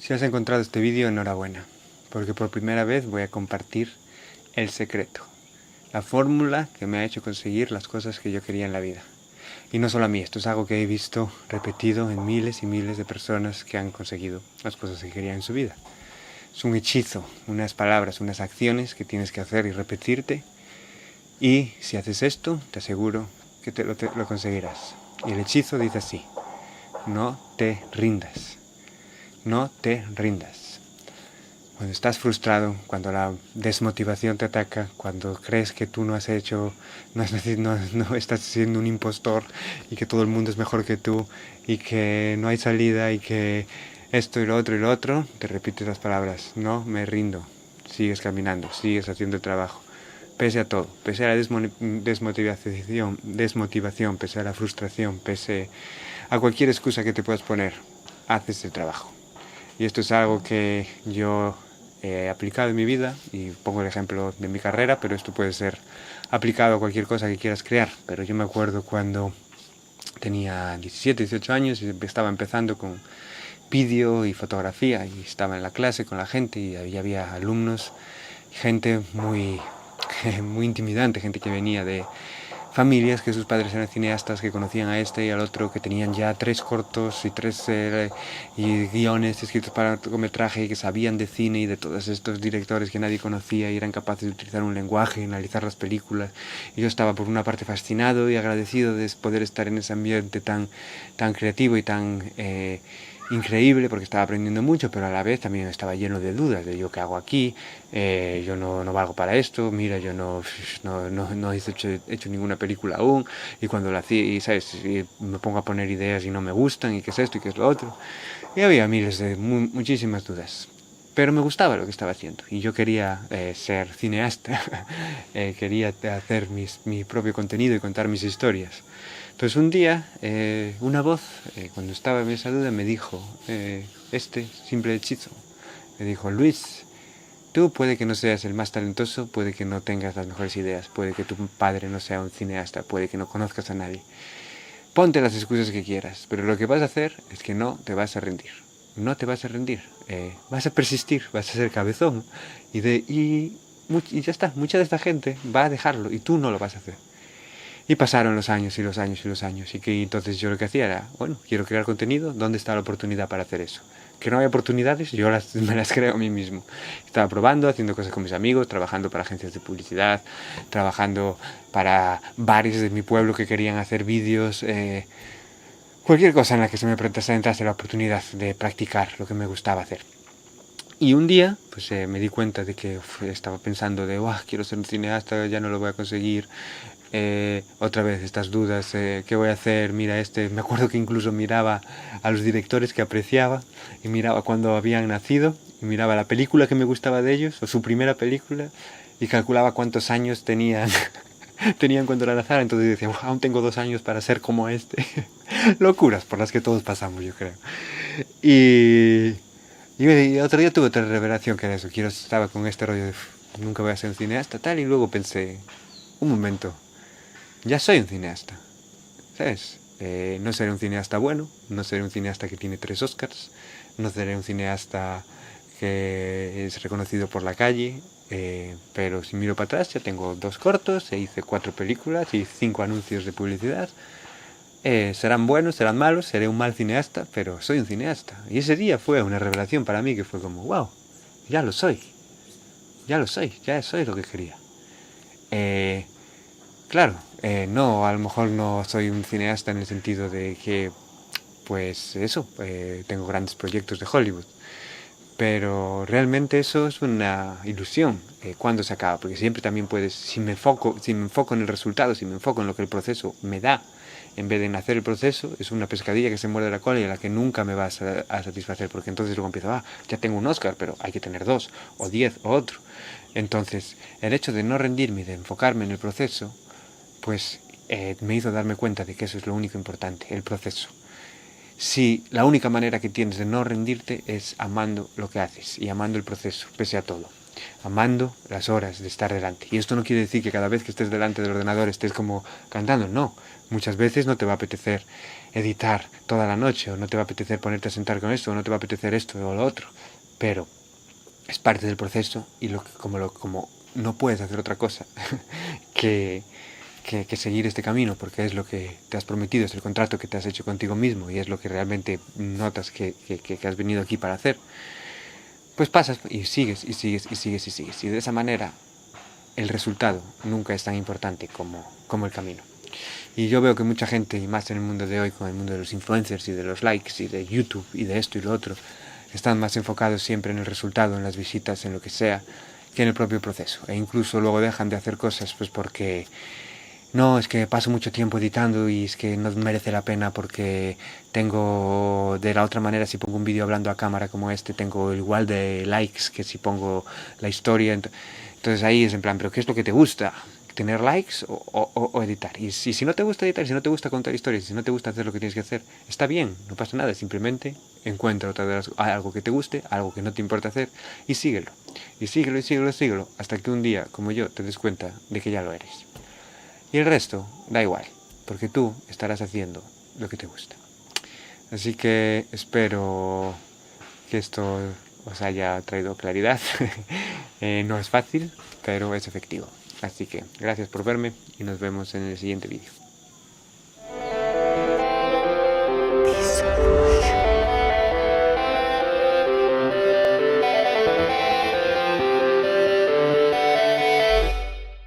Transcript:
Si has encontrado este vídeo, enhorabuena, porque por primera vez voy a compartir el secreto, la fórmula que me ha hecho conseguir las cosas que yo quería en la vida. Y no solo a mí, esto es algo que he visto repetido en miles y miles de personas que han conseguido las cosas que querían en su vida. Es un hechizo, unas palabras, unas acciones que tienes que hacer y repetirte. Y si haces esto, te aseguro que lo conseguirás. Y el hechizo dice así: no te rindas. No te rindas. Cuando estás frustrado, cuando la desmotivación te ataca, cuando crees que tú no estás siendo un impostor y que todo el mundo es mejor que tú y que no hay salida y que esto y lo otro, te repites las palabras: no me rindo. Sigues caminando, sigues haciendo el trabajo. Pese a todo, pese a la desmotivación, pese a la frustración, pese a cualquier excusa que te puedas poner, haces el trabajo. Y esto es algo que yo he aplicado en mi vida, y pongo el ejemplo de mi carrera, pero esto puede ser aplicado a cualquier cosa que quieras crear. Pero yo me acuerdo cuando tenía 17, 18 años y estaba empezando con vídeo y fotografía, y estaba en la clase con la gente y había alumnos, gente muy intimidante, gente que venía de familias que sus padres eran cineastas, que conocían a este y al otro, que tenían ya 3 cortos y 3 guiones escritos para largometraje, y que sabían de cine y de todos estos directores que nadie conocía y eran capaces de utilizar un lenguaje, analizar las películas. Y yo estaba por una parte fascinado y agradecido de poder estar en ese ambiente tan creativo y tan increíble, porque estaba aprendiendo mucho, pero a la vez también estaba lleno de dudas de yo qué hago aquí, yo no valgo para esto, mira, yo no he hecho ninguna película aún, y cuando la hacía, y sabes, y me pongo a poner ideas y no me gustan, y qué es esto y qué es lo otro, y había miles de muchísimas dudas. Pero me gustaba lo que estaba haciendo y yo quería ser cineasta, quería hacer mi propio contenido y contar mis historias. Entonces un día una voz, cuando estaba en esa duda, me dijo este simple hechizo. Me dijo: Luis, tú puede que no seas el más talentoso, puede que no tengas las mejores ideas, puede que tu padre no sea un cineasta, puede que no conozcas a nadie. Ponte las excusas que quieras, pero lo que vas a hacer es que no te vas a rendir. No te vas a rendir, vas a persistir, vas a ser cabezón y ya está. Mucha de esta gente va a dejarlo y tú no lo vas a hacer. Y pasaron los años y los años y los años, y que entonces yo lo que hacía era, bueno, quiero crear contenido, ¿dónde está la oportunidad para hacer eso? Que no hay oportunidades, yo me las creo a mí mismo. Estaba probando, haciendo cosas con mis amigos, trabajando para agencias de publicidad, trabajando para bares de mi pueblo que querían hacer vídeos, cualquier cosa en la que se me presentase la oportunidad de practicar lo que me gustaba hacer. Y un día pues me di cuenta de que estaba pensando de, quiero ser un cineasta, ya no lo voy a conseguir. Otra vez estas dudas, ¿qué voy a hacer? Mira, me acuerdo que incluso miraba a los directores que apreciaba y miraba cuando habían nacido y miraba la película que me gustaba de ellos, o su primera película, y calculaba cuántos años tenían cuando la lanzaron. Entonces decía, aún tengo 2 años para ser como este. Locuras por las que todos pasamos, yo creo. Y otro día tuve otra revelación que era eso. Estaba con este rollo de nunca voy a ser un cineasta, tal, y luego pensé, un momento, ya soy un cineasta, ¿sabes? No seré un cineasta bueno, no seré un cineasta que tiene 3 Oscars, no seré un cineasta que es reconocido por la calle, pero si miro para atrás ya tengo 2 cortos, hice 4 películas y 5 anuncios de publicidad. Serán buenos, serán malos, seré un mal cineasta, pero soy un cineasta. Y ese día fue una revelación para mí, que fue como, wow, ya lo soy, ya soy lo que quería. Claro, no, a lo mejor no soy un cineasta en el sentido de que, pues eso, tengo grandes proyectos de Hollywood. Pero realmente eso es una ilusión cuando se acaba, porque siempre también puedes, si me enfoco en el resultado, si me enfoco en lo que el proceso me da, en vez de en hacer el proceso, es una pescadilla que se muerde la cola y a la que nunca me vas a satisfacer, porque entonces luego empiezo, ya tengo un Oscar, pero hay que tener 2, o 10, o otro. Entonces, el hecho de no rendirme y de enfocarme en el proceso, pues me hizo darme cuenta de que eso es lo único importante, el proceso. Si la única manera que tienes de no rendirte es amando lo que haces y amando el proceso, pese a todo. amando las horas de estar delante. Y esto no quiere decir que cada vez que estés delante del ordenador estés como cantando, no. Muchas veces no te va a apetecer editar toda la noche, o no te va a apetecer ponerte a sentar con esto, o no te va a apetecer esto o lo otro, pero es parte del proceso y como no puedes hacer otra cosa que seguir este camino, porque es lo que te has prometido, es el contrato que te has hecho contigo mismo y es lo que realmente notas que has venido aquí para hacer, pues pasas y sigues y sigues y sigues y sigues. Y de esa manera el resultado nunca es tan importante como el camino. Y yo veo que mucha gente, y más en el mundo de hoy, con el mundo de los influencers y de los likes y de YouTube y de esto y lo otro, están más enfocados siempre en el resultado, en las visitas, en lo que sea, que en el propio proceso. E incluso luego dejan de hacer cosas pues porque no, es que paso mucho tiempo editando y es que no merece la pena porque tengo, de la otra manera, si pongo un vídeo hablando a cámara como este, tengo igual de likes que si pongo la historia. Entonces ahí es en plan, ¿pero qué es lo que te gusta? ¿Tener likes o editar? Y si no te gusta editar, si no te gusta contar historias, si no te gusta hacer lo que tienes que hacer, está bien, no pasa nada, simplemente encuentra algo que te guste, algo que no te importa hacer y síguelo. Y síguelo y síguelo y síguelo hasta que un día, como yo, te des cuenta de que ya lo eres. Y el resto da igual, porque tú estarás haciendo lo que te gusta. Así que espero que esto os haya traído claridad. No es fácil, pero es efectivo. Así que gracias por verme y nos vemos en el siguiente vídeo.